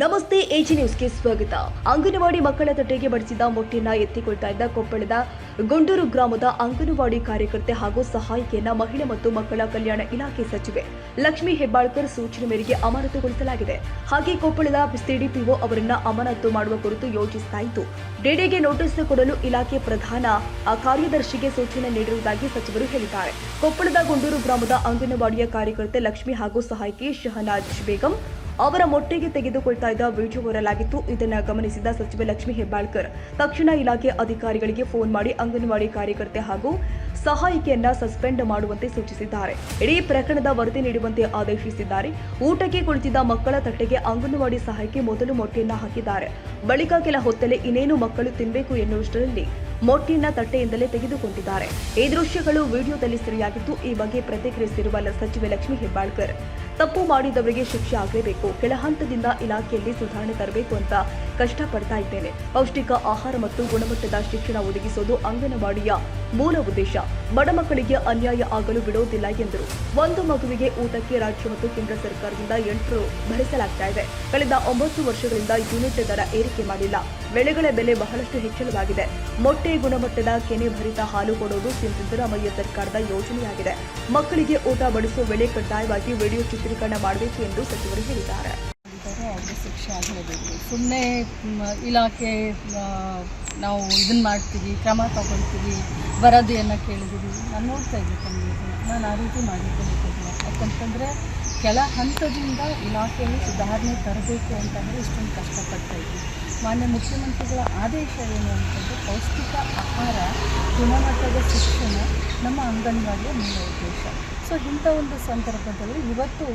ನಮಸ್ತೆ ಎಜಿ ನ್ಯೂಸ್ಗೆ ಸ್ವಾಗತ. ಅಂಗನವಾಡಿ ಮಕ್ಕಳ ತಟ್ಟೆಗೆ ಬಡಿಸಿದ ಮೊಟ್ಟೆಯನ್ನ ಎತ್ತಿಕೊಳ್ತಾ ಇದ್ದ ಕೊಪ್ಪಳದ ಗುಂಡೂರು ಗ್ರಾಮದ ಅಂಗನವಾಡಿ ಕಾರ್ಯಕರ್ತೆ ಹಾಗೂ ಸಹಾಯಕಿಯನ್ನ ಮಹಿಳಾ ಮತ್ತು ಮಕ್ಕಳ ಕಲ್ಯಾಣ ಇಲಾಖೆ ಸಚಿವೆ ಲಕ್ಷ್ಮೀ ಹೆಬ್ಬಾಳ್ಕರ್ ಸೂಚನೆ ಮೇರೆಗೆ ಅಮಾನತುಗೊಳಿಸಲಾಗಿದೆ. ಹಾಗೆ ಕೊಪ್ಪಳದ ಸಿಡಿಪಿಒ ಅವರನ್ನ ಅಮಾನತು ಮಾಡುವ ಕುರಿತು ಯೋಚಿಸಲಾಯಿತು. ಡಿಡಿಗೆ ನೋಟಿಸ್ ಕೊಡಲು ಇಲಾಖೆ ಪ್ರಧಾನ ಕಾರ್ಯದರ್ಶಿಗೆ ಸೂಚನೆ ನೀಡಿರುವುದಾಗಿ ಸಚಿವರು ಹೇಳಿದ್ದಾರೆ. ಕೊಪ್ಪಳದ ಗುಂಡೂರು ಗ್ರಾಮದ ಅಂಗನವಾಡಿಯ ಕಾರ್ಯಕರ್ತೆ ಲಕ್ಷ್ಮಿ ಹಾಗೂ ಸಹಾಯಕಿ ಶಹನಾಜ್ ಬೇಗಂ ಅವರ ಮೊಟ್ಟೆಗೆ ತೆಗೆದುಕೊಳ್ತಾ ಇದ್ದ ವಿಡಿಯೋ ವೈರಲ್ ಆಗಿತ್ತು. ಇದನ್ನು ಗಮನಿಸಿದ ಸಚಿವೆ ಲಕ್ಷ್ಮೀ ಹೆಬ್ಬಾಳ್ಕರ್ ತಕ್ಷಣ ಇಲಾಖೆ ಅಧಿಕಾರಿಗಳಿಗೆ ಫೋನ್ ಮಾಡಿ ಅಂಗನವಾಡಿ ಕಾರ್ಯಕರ್ತೆ ಹಾಗೂ ಸಹಾಯಕಿಯನ್ನ ಸಸ್ಪೆಂಡ್ ಮಾಡುವಂತೆ ಸೂಚಿಸಿದ್ದಾರೆ. ಇಡೀ ಪ್ರಕರಣದ ವರದಿ ನೀಡುವಂತೆ ಆದೇಶಿಸಿದ್ದಾರೆ. ಊಟಕ್ಕೆ ಕುಳಿತಿದ್ದ ಮಕ್ಕಳ ತಟ್ಟೆಗೆ ಅಂಗನವಾಡಿ ಸಹಾಯಕಿ ಮೊದಲು ಮೊಟ್ಟೆಯನ್ನ ಹಾಕಿದ್ದಾರೆ. ಬಳಿಕ ಕೆಲ ಹೊತ್ತಲ್ಲೇ ಇನ್ನೇನು ಮಕ್ಕಳು ತಿನ್ನಬೇಕು ಎನ್ನುವಷ್ಟರಲ್ಲಿ ಮೊಟ್ಟೆಯನ್ನ ತಟ್ಟೆಯಿಂದಲೇ ತೆಗೆದುಕೊಂಡಿದ್ದಾರೆ. ಈ ದೃಶ್ಯಗಳು ವಿಡಿಯೋದಲ್ಲಿ ಸೆರೆಯಾಗಿದ್ದು, ಈ ಬಗ್ಗೆ ಪ್ರತಿಕ್ರಿಯಿಸಿರುವ ಸಚಿವೆ ಲಕ್ಷ್ಮೀ ಹೆಬ್ಬಾಳ್ಕರ್ ತಪ್ಪು ಮಾಡಿದವರಿಗೆ ಶಿಕ್ಷೆ ಆಗಲೇಬೇಕು. ಕೆಳ ಹಂತದಿಂದ ಇಲಾಖೆಯಲ್ಲಿ ಸುಧಾರಣೆ ತರಬೇಕು ಅಂತ ಕಷ್ಟಪಡ್ತಾ ಇದ್ದೇನೆ. ಪೌಷ್ಟಿಕ ಆಹಾರ ಮತ್ತು ಗುಣಮಟ್ಟದ ಶಿಕ್ಷಣ ಒದಗಿಸೋದು ಅಂಗನವಾಡಿಯ ಮೂಲ ಉದ್ದೇಶ. ಬಡ ಮಕ್ಕಳಿಗೆ ಅನ್ಯಾಯ ಆಗಲು ಬಿಡೋದಿಲ್ಲ ಎಂದರು. ಒಂದು ಮಗುವಿಗೆ ಊಟಕ್ಕೆ ರಾಜ್ಯ ಮತ್ತು ಕೇಂದ್ರ ಸರ್ಕಾರದಿಂದ 8 ರು ಭರಿಸಲಾಗ್ತಾ ಇದೆ. ಕಳೆದ 9 ವರ್ಷಗಳಿಂದ ಯೂನಿಟ್ ದರ ಏರಿಕೆ ಮಾಡಿಲ್ಲ. ಬೆಳೆಗಳ ಬೆಲೆ ಬಹಳಷ್ಟು ಹೆಚ್ಚಳವಾಗಿದೆ. ಮೊಟ್ಟೆ ಗುಣಮಟ್ಟದ ಕೆನೆ ಭರಿತ ಹಾಲು ಕೊಡೋದು ಸಿದ್ದರಾಮಯ್ಯ ಸರ್ಕಾರದ ಯೋಜನೆಯಾಗಿದೆ. ಮಕ್ಕಳಿಗೆ ಊಟ ಬಡಿಸುವ ವೇಳೆ ಕಡ್ಡಾಯವಾಗಿ ವಿಡಿಯೋ ಚಿತ್ರೀಕರಣ ಮಾಡಬೇಕು ಎಂದು ಸಚಿವರು ಹೇಳಿದ್ದಾರೆ. ಅವ್ರಿಗೆ ಶಿಕ್ಷೆ ಆಗಲೇಬೇಕು. ಸುಮ್ಮನೆ ಇಲಾಖೆ ನಾವು ಇದನ್ನು ಮಾಡ್ತೀವಿ, ಕ್ರಮ ತಗೊಳ್ತೀವಿ, ವರದಿಯನ್ನು ಕೇಳಿದ್ದೀವಿ. ನಾನು ನೋಡ್ತಾ ಇದ್ದೀನಿ, ನಾನು ಆ ರೀತಿ ಮಾಡಿದ್ದೇನೆ. ಯಾಕಂತಂದರೆ ಕೆಲ ಹಂತದಿಂದ ಇಲಾಖೆಯಲ್ಲಿ ಸುಧಾರಣೆ ತರಬೇಕು ಅಂತಂದರೆ ಇಷ್ಟೊಂದು ಕಷ್ಟಪಡ್ತಾ ಇದ್ವಿ. ಮಾನ್ಯ ಮುಖ್ಯಮಂತ್ರಿಗಳ ಆದೇಶ ಏನು ಅಂತಂದರೆ ಪೌಷ್ಟಿಕ ಆಹಾರ, ಗುಣಮಟ್ಟದ ಶಿಕ್ಷಣ ನಮ್ಮ ಅಂಗನವಾಡಿಯ ಮೂಲ ಉದ್ದೇಶ. ಸೊ ಇಂಥ ಒಂದು ಸಂದರ್ಭದಲ್ಲಿ ಇವತ್ತು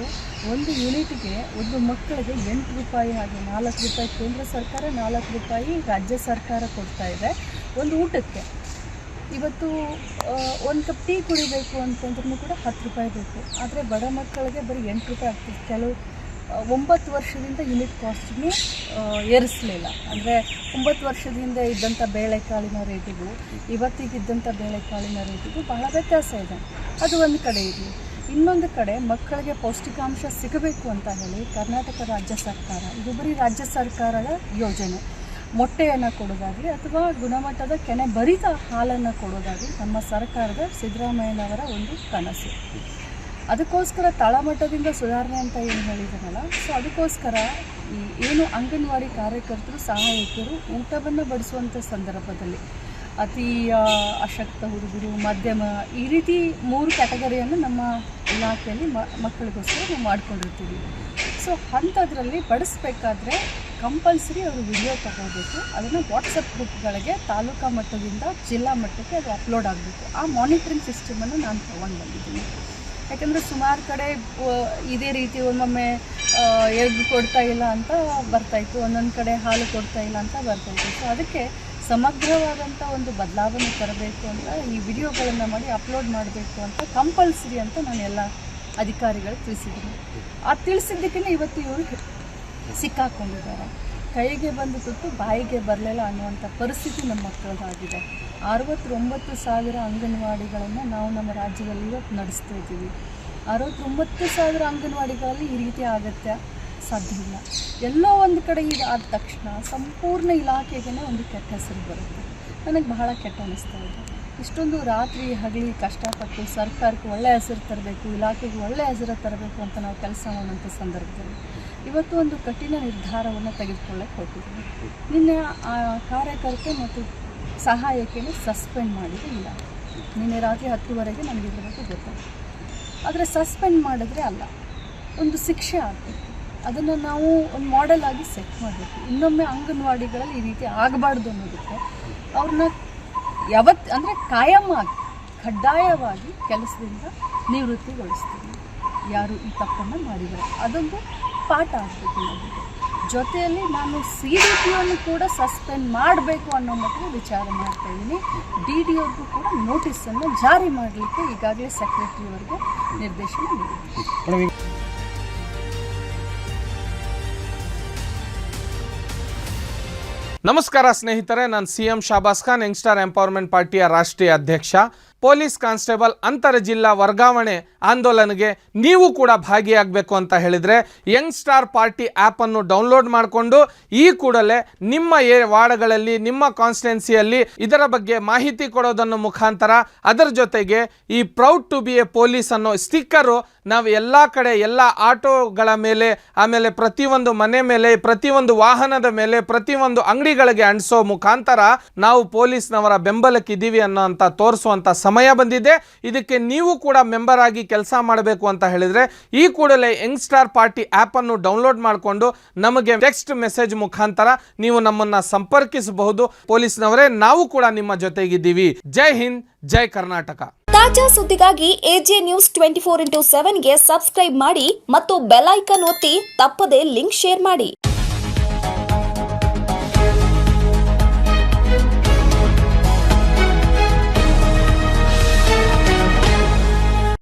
ಒಂದು ಯೂನಿಟ್ಗೆ ಒಂದು ಮಕ್ಕಳಿಗೆ 8 ರೂಪಾಯಿ ಹಾಗೆ 4 ರೂಪಾಯಿ ಕೇಂದ್ರ ಸರ್ಕಾರ, 4 ರೂಪಾಯಿ ರಾಜ್ಯ ಸರ್ಕಾರ ಕೊಡ್ತಾ ಇದೆ ಒಂದು ಊಟಕ್ಕೆ. ಇವತ್ತು ಒಂದು ಕಪ್ ಟೀ ಕುಡಿಬೇಕು ಅಂತಂದ್ರೂ ಕೂಡ 10 ರೂಪಾಯಿ ಬೇಕು. ಆದರೆ ಬಡ ಮಕ್ಕಳಿಗೆ ಬರೀ 8 ರೂಪಾಯಿ ಆಗ್ತದೆ. ಕೆಲವು 9 ವರ್ಷದಿಂದ ಯೂನಿಟ್ ಕಾಸ್ಟ್ನೇ ಏರಿಸಲಿಲ್ಲ. ಅಂದರೆ 9 ವರ್ಷದಿಂದ ಇದ್ದಂಥ ಬೇಳೆಕಾಳಿನ ರೇಟಿಗೂ ಇವತ್ತಿಗಿದ್ದಂಥ ಬೇಳೆಕಾಳಿನ ರೇಟಿಗೂ ಬಹಳ ವ್ಯತ್ಯಾಸ ಇದೆ. ಅದು ಒಂದು ಕಡೆ ಇರಲಿ. ಇನ್ನೊಂದು ಕಡೆ ಮಕ್ಕಳಿಗೆ ಪೌಷ್ಟಿಕಾಂಶ ಸಿಗಬೇಕು ಅಂತ ಹೇಳಿ ಕರ್ನಾಟಕ ರಾಜ್ಯ ಸರ್ಕಾರ, ಇದು ಬರೀ ರಾಜ್ಯ ಸರ್ಕಾರದ ಯೋಜನೆ, ಮೊಟ್ಟೆಯನ್ನು ಕೊಡೋದಾಗಲಿ ಅಥವಾ ಗುಣಮಟ್ಟದ ಕೆನೆ ಭರಿತ ಹಾಲನ್ನು ಕೊಡೋದಾಗಲಿ ನಮ್ಮ ಸರ್ಕಾರದ ಸಿದ್ದರಾಮಯ್ಯನವರ ಒಂದು ಕನಸು. ಅದಕ್ಕೋಸ್ಕರ ತಳಮಟ್ಟದಿಂದ ಸುಧಾರಣೆ ಅಂತ ಏನು ಹೇಳಿದ್ದಾನಲ್ಲ, ಸೊ ಅದಕ್ಕೋಸ್ಕರ ಏನು ಅಂಗನವಾಡಿ ಕಾರ್ಯಕರ್ತರು, ಸಹಾಯಕರು ಊಟವನ್ನು ಬಡಿಸುವಂಥ ಸಂದರ್ಭದಲ್ಲಿ ಅತಿ ಅಶಕ್ತ ಹುಡುಗರು, ಮಧ್ಯಮ, ಈ ರೀತಿ 3 ಕ್ಯಾಟಗರಿಯನ್ನು ನಮ್ಮ ಇಲಾಖೆಯಲ್ಲಿ ಮಕ್ಕಳಿಗೋಸ್ಕರ ನಾವು ಮಾಡ್ಕೊಂಡಿರ್ತೀವಿ. ಸೊ ಅಂಥದ್ರಲ್ಲಿ ಬಡಿಸ್ಬೇಕಾದ್ರೆ ಕಂಪಲ್ಸರಿ ಅವರು ವಿಡಿಯೋ ತಗೋಬೇಕು. ಅದನ್ನು ವಾಟ್ಸಪ್ ಗ್ರೂಪ್ಗಳಿಗೆ ತಾಲೂಕಾ ಮಟ್ಟದಿಂದ ಜಿಲ್ಲಾ ಮಟ್ಟಕ್ಕೆ ಅದು ಅಪ್ಲೋಡ್ ಆಗಬೇಕು. ಆ ಮಾನಿಟ್ರಿಂಗ್ ಸಿಸ್ಟಮನ್ನು ನಾನು ತೊಗೊಂಡು ಬಂದಿದ್ದೀನಿ. ಯಾಕಂದರೆ ಸುಮಾರು ಕಡೆ ಇದೇ ರೀತಿ ಒಮ್ಮೊಮ್ಮೆ ಎಗ್ ಕೊಡ್ತಾ ಇಲ್ಲ ಅಂತ ಬರ್ತಾಯಿತ್ತು, ಒಂದೊಂದು ಕಡೆ ಹಾಲು ಕೊಡ್ತಾ ಇಲ್ಲ ಅಂತ ಬರ್ತಾಯಿತ್ತು. ಸೊ ಅದಕ್ಕೆ ಸಮಗ್ರವಾದಂಥ ಒಂದು ಬದಲಾವಣೆ ತರಬೇಕು ಅಂತ ಈ ವಿಡಿಯೋಗಳನ್ನು ಮಾಡಿ ಅಪ್ಲೋಡ್ ಮಾಡಬೇಕು ಅಂತ ಕಂಪಲ್ಸರಿ ಅಂತ ನಾನು ಎಲ್ಲ ಅಧಿಕಾರಿಗಳು ತಿಳಿಸಿದ್ದೀನಿ. ಆ ತಿಳಿಸಿದ್ದಕ್ಕೇ ಇವತ್ತು ಇವರು ಸಿಕ್ಕಾಕೊಂಡಿದ್ದಾರೆ. ಕೈಗೆ ಬಂದು ತುತ್ತು ಬಾಯಿಗೆ ಬರಲಿಲ್ಲ ಅನ್ನುವಂಥ ಪರಿಸ್ಥಿತಿ ನಮ್ಮ ಮಕ್ಕಳದಾಗಿದೆ. 69,000 ಅಂಗನವಾಡಿಗಳನ್ನು ನಾವು ನಮ್ಮ ರಾಜ್ಯದಲ್ಲಿ ಇವತ್ತು ನಡೆಸ್ತಾ ಇದ್ದೀವಿ. 69,000 ಅಂಗನವಾಡಿಗಳಲ್ಲಿ ಈ ರೀತಿ ಆಗತ್ತೆ ಸಾಧ್ಯ ಇಲ್ಲ. ಎಲ್ಲೋ ಒಂದು ಕಡೆ ಇದಾದ ತಕ್ಷಣ ಸಂಪೂರ್ಣ ಇಲಾಖೆಗೆ ಒಂದು ಕೆಟ್ಟ ಹೆಸರು ಬರುತ್ತೆ. ನನಗೆ ಬಹಳ ಕೆಟ್ಟ ಅನ್ನಿಸ್ತಾ ಇದೆ. ಇಷ್ಟೊಂದು ರಾತ್ರಿ ಹಗಲಿ ಕಷ್ಟಪಟ್ಟು ಸರ್ಕಾರಕ್ಕೆ ಒಳ್ಳೆಯ ಹೆಸರು ತರಬೇಕು, ಇಲಾಖೆಗೆ ಒಳ್ಳೆಯ ಹೆಸರು ತರಬೇಕು ಅಂತ ನಾವು ಕೆಲಸ ಮಾಡುವಂಥ ಸಂದರ್ಭದಲ್ಲಿ ಇವತ್ತು ಒಂದು ಕಠಿಣ ನಿರ್ಧಾರವನ್ನು ತೆಗೆದುಕೊಳ್ಳಕ್ಕೆ ಹೊರಟಿದ್ದೀವಿ. ನಿನ್ನೆ ಆ ಕಾರ್ಯಕರ್ತೆ ಮತ್ತು ಸಹಾಯಕಿಯನ್ನು ಸಸ್ಪೆಂಡ್ ಮಾಡಿದೆ ಇಲ್ಲ. ನಿನ್ನೆ ರಾತ್ರಿ 10 ನನಗೆ ಇದ್ರ ಬಗ್ಗೆ ಗೊತ್ತಾಯಿತು. ಆದರೆ ಸಸ್ಪೆಂಡ್ ಮಾಡಿದ್ರೆ ಅಲ್ಲ, ಒಂದು ಶಿಕ್ಷೆ ಆಗಬೇಕು. ಅದನ್ನು ನಾವು ಒಂದು ಮಾಡೆಲ್ ಆಗಿ ಸೆಟ್ ಮಾಡಬೇಕು. ಇನ್ನೊಮ್ಮೆ ಅಂಗನವಾಡಿಗಳಲ್ಲಿ ಈ ರೀತಿ ಆಗಬಾರ್ದು ಅನ್ನೋದಕ್ಕೆ ಅವ್ರನ್ನ ಅಂದರೆ ಕಾಯಮಾಗಿ ಕಡ್ಡಾಯವಾಗಿ ಕೆಲಸದಿಂದ ನಿವೃತ್ತಿಗೊಳಿಸ್ತೀವಿ. ಯಾರು ಈ ತಪ್ಪನ್ನು ಮಾಡಿದ್ದಾರೆ ಅದೊಂದು ಪಾಠ ಆಗಬೇಕು. ಜೊತೆಯಲ್ಲಿ ನಾನು CDPO ಕೂಡ ಸಸ್ಪೆಂಡ್ ಮಾಡಬೇಕು ಅನ್ನೋ ಮಟ್ಟಿಗೆ ವಿಚಾರ ಮಾಡ್ತಾಯಿದ್ದೀನಿ. DDOಗೂ ಕೂಡ ನೋಟಿಸನ್ನು ಜಾರಿ ಮಾಡಲಿಕ್ಕೆ ಈಗಾಗಲೇ ಸೆಕ್ರೆಟರಿ ಅವರಿಗೆ ನಿರ್ದೇಶನ ನೀಡಿದ್ದೀನಿ. ನಮಸ್ಕಾರ ಸ್ನೇಹಿತರೆ, ನಾನು CM ಶಾಬಾಸ್ ಖಾನ್, ಯಂಗ್ಸ್ಟಾರ್ ಎಂಪವರ್ಮೆಂಟ್ ಪಾರ್ಟಿಯ ರಾಷ್ಟ್ರೀಯ ಅಧ್ಯಕ್ಷ. ಪೊಲೀಸ್ ಕಾನ್ಸ್ಟೇಬಲ್ ಅಂತರ ಜಿಲ್ಲಾ ವರ್ಗಾವಣೆ ಆಂದೋಲನಗೆ ನೀವು ಕೂಡ ಭಾಗಿಯಾಗಬೇಕು ಅಂತ ಹೇಳಿದರೆ ಯಂಗ್ ಸ್ಟಾರ್ ಪಾರ್ಟಿ ಆ್ಯಪನ್ನು ಡೌನ್ಲೋಡ್ ಮಾಡಿಕೊಂಡು ಈ ಕೂಡಲೇ ನಿಮ್ಮ ವಾರ್ಡ್ಗಳಲ್ಲಿ ನಿಮ್ಮ ಕಾನ್ಸ್ಟಿಟ್ಯುನ್ಸಿಯಲ್ಲಿ ಇದರ ಬಗ್ಗೆ ಮಾಹಿತಿ ಕೊಡೋದನ್ನು ಮುಖಾಂತರ ಅದರ ಜೊತೆಗೆ ಈ proud to be a police ಅನ್ನೋ ಸ್ಟಿಕ್ಕರು ನಾವು ಎಲ್ಲ ಕಡೆ ಎಲ್ಲ ಆಟೋಗಳ ಮೇಲೆ, ಆಮೇಲೆ ಪ್ರತಿಯೊಂದು ಮನೆ ಮೇಲೆ, ಪ್ರತಿಯೊಂದು ವಾಹನದ ಮೇಲೆ, ಪ್ರತಿಯೊಂದು ಅಂಗಡಿಗಳಿಗೆ ಅಂಟಿಸೋ ಮುಖಾಂತರ ನಾವು ಪೊಲೀಸ್ನವರ ಬೆಂಬಲಕ್ಕಿದ್ದೀವಿ ಅನ್ನೋ ಅಂತ ತೋರಿಸುವಂಥ ಸಮಯ ಬಂದಿದೆ. ಇದಕ್ಕೆ ನೀವು ಕೂಡ ಮೆಂಬರ್ ಆಗಿ ಕೆಲಸ ಮಾಡಬೇಕು ಅಂತ ಹೇಳಿದರೆ ಈ ಕೂಡಲೇ ಯಂಗ್ ಸ್ಟಾರ್ ಪಾರ್ಟಿ ಆ್ಯಪನ್ನು ಡೌನ್ಲೋಡ್ ಮಾಡಿಕೊಂಡು ನಮಗೆ ಟೆಕ್ಸ್ಟ್ ಮೆಸೇಜ್ ಮುಖಾಂತರ ನೀವು ನಮ್ಮನ್ನು ಸಂಪರ್ಕಿಸಬಹುದು. ಪೊಲೀಸ್ನವರೇ, ನಾವು ಕೂಡ ನಿಮ್ಮ ಜೊತೆಗಿದ್ದೀವಿ. ಜೈ ಹಿಂದ್, ಜೈ ಕರ್ನಾಟಕ. ತಾಜಾ ಸುದ್ದಿಗಾಗಿ ಎಜೆ ನ್ಯೂಸ್ 24/7 ಗೆ ಸಬ್ಸ್ಕ್ರೈಬ್ ಮಾಡಿ ಮತ್ತು ಬೆಲ್ ಐಕಾನ್ ಒತ್ತಿ ತಪ್ಪದೇ ಲಿಂಕ್ ಶೇರ್ ಮಾಡಿ.